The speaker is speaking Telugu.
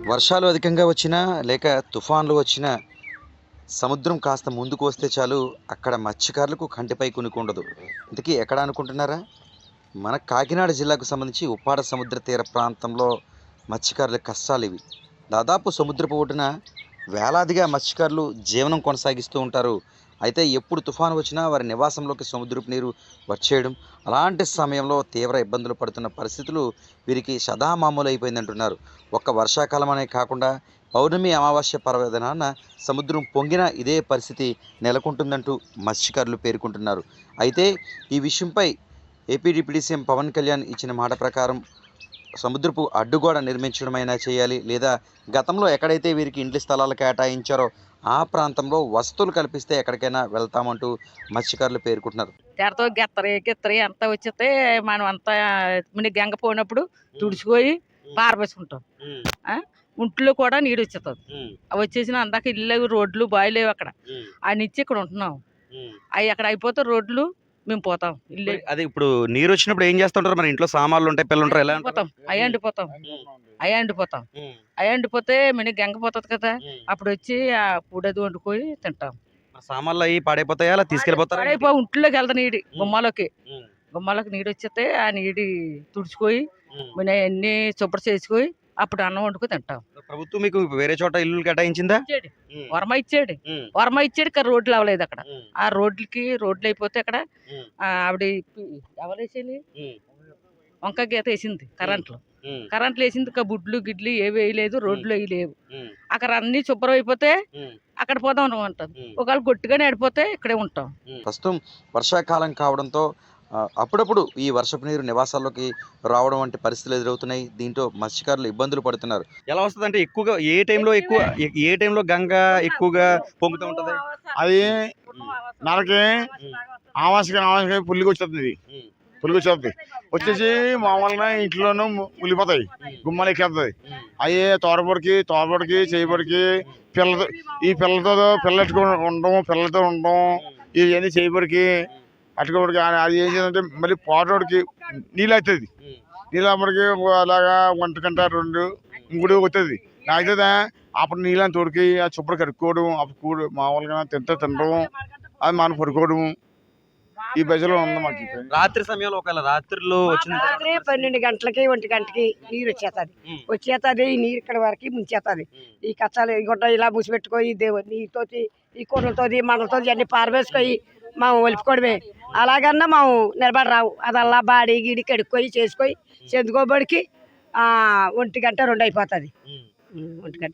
వర్షాలు అధికంగా వచ్చినా లేక తుఫాన్లు వచ్చినా సముద్రం కాస్త ముందుకు వస్తే చాలు అక్కడ మత్స్యకారులకు కంటిపై కునుకుండదు. ఇంతకీ ఎక్కడ అనుకుంటున్నారా? మన కాకినాడ జిల్లాకు సంబంధించి ఉప్పాడ సముద్ర తీర ప్రాంతంలో మత్స్యకారుల కష్టాలు ఇవి. దాదాపు సముద్రపు ఒడ్డున వేలాదిగా మత్స్యకారులు జీవనం కొనసాగిస్తూ ఉంటారు. అయితే ఎప్పుడు తుఫాను వచ్చినా వారి నివాసంలోకి సముద్రపు నీరు వచ్చేయడం, అలాంటి సమయంలో తీవ్ర ఇబ్బందులు పడుతున్న పరిస్థితులు వీరికి సదామామూలు అయిపోయిందంటున్నారు. ఒక్క వర్షాకాలం అనే కాకుండా పౌర్ణమి అమావాస్య పర్వదినాన సముద్రం పొంగిన ఇదే పరిస్థితి నెలకొంటుందంటూ మత్స్యకారులు పేర్కొంటున్నారు. అయితే ఈ విషయంపై AP deputy CM Pawan Kalyan ఇచ్చిన మాట ప్రకారం సముద్రపు అడ్డుగోడ నిర్మించడమైనా చేయాలి, లేదా గతంలో ఎక్కడైతే వీరికి ఇంటి స్థలాలు కేటాయించారో ఆ ప్రాంతంలో వసతులు కల్పిస్తే ఎక్కడికైనా వెళ్తామంటూ మత్స్యకారులు పేర్కొంటున్నారు. తెరతో గెత్తరి గిత్తరి అంతా వచ్చేస్తే మనం అంతా గంగ పోయినప్పుడు తుడుచుకొని పారబోసుకుంటాం. ఇంట్లో కూడా నీరు వచ్చేస్తుంది. అవి వచ్చేసిన అందాక ఇల్లు రోడ్లు బాయిలేవు అక్కడ. ఆ నుంచి ఇక్కడ ఉంటున్నాం. అవి అక్కడ అయిపోతే రోడ్లు మేము పోతాం. ఇల్లు అదే ఇప్పుడు నీరు వచ్చినప్పుడు ఏం చేస్తుంటారు? మన ఇంట్లో సామాన్లు ఉంటాయి, పిల్లలు ఉంటారు, ఎలా పోతాం. అవి అండిపోతాం. అవి అండిపోతే గంగ పోతుంది కదా, అప్పుడు వచ్చి ఆ పూడది వండుకొని తింటాం. సామాన్లు అవి పాడైపోతాయా, అలా తీసుకెళ్ళిపోతారు? ఇంట్లోకి వెళ్తా నీడి గుమ్మాలోకి నీడు వచ్చేస్తే ఆ నీడి తుడుచుకొని అన్ని శుభ్ర చేసుకొని అప్పుడు అన్నం వండుకొని తింటాం. ప్రభుత్వం మీకు వేరే చోట ఇల్లు కేటాయించిందా? వర్మ ఇచ్చాడు కానీ రోడ్లు అవ్వలేదు అక్కడ. ఆ రోడ్లు అయిపోతే అక్కడ ఆవిడ ఎవరేసేది వంకాయ గీత వేసింది. కరెంట్లు వేసింది. బుడ్లు గిడ్లు ఏవి వేయలేదు, రోడ్లు అవి లేవు. అక్కడ అన్ని శుభ్రం అయిపోతే అక్కడ పోదాం అంటాం. ఒకవేళ గట్టిగానే ఆడిపోతే ఇక్కడే ఉంటాం. ప్రస్తుతం వర్షాకాలం కావడంతో అప్పుడప్పుడు ఈ వర్షపు నీరు నివాసాల్లోకి రావడం వంటి పరిస్థితులు ఎదురవుతున్నాయి. దీంతో మత్స్యకారులు ఇబ్బందులు పడుతున్నారు. ఎలా వస్తుంది అంటే ఎక్కువగా ఏ టైంలో గంగ ఎక్కువగా పొంగుతూ ఉంటది? అది నెలకి ఆవాసకి పుల్లికి వచ్చేస్తుంది. వచ్చేసి మామూలుగా ఇంట్లోనూ ములిపోతాయి, గుమ్మాలు ఎక్కేస్తుంది. అవి తోరపొడికి చేయబడికి పిల్లలతో ఉండడం ఇవన్నీ చేయబడికి అట్టుకోబడికి అది ఏం చేయాలంటే మళ్ళీ పోటోడికి నీళ్ళు అవుతుంది. నీళ్ళు అప్పటికి అలాగా 1 గంట 2 ఇంకోటి అవుతుంది. అవుతుందా అప్పుడు నీళ్ళని తోడికి ఆ చుప్పడు కడుక్కోవడం, అప్పుడు మామూలుగా తినడం, అది మనం పడుకోవడం ఈ బజలో ఉంది మాకు. రాత్రి సమయంలో ఒకవేళ రాత్రిలో వచ్చిన 12 గంటలకి 1 గంటకి నీరు వచ్చేస్తుంది. ఈ నీరు ఇక్కడ వరకు ముంచేస్తుంది. ఈ కచ్చాలు గుడ్డ ఇలా మూసిపెట్టుకొని నీరుతో ఈ కూరలతో మండలతో అన్ని పారవేసుకొని మేము ఒలుపుకోవడమే. అలాగన్నా మేము నిలబడి రావు. అదల్లా బాడీ గిడి కడుక్కొని చేసుకొని చెందుకోబడికి 1 గంట 2 అయిపోతుంది. 1 గంట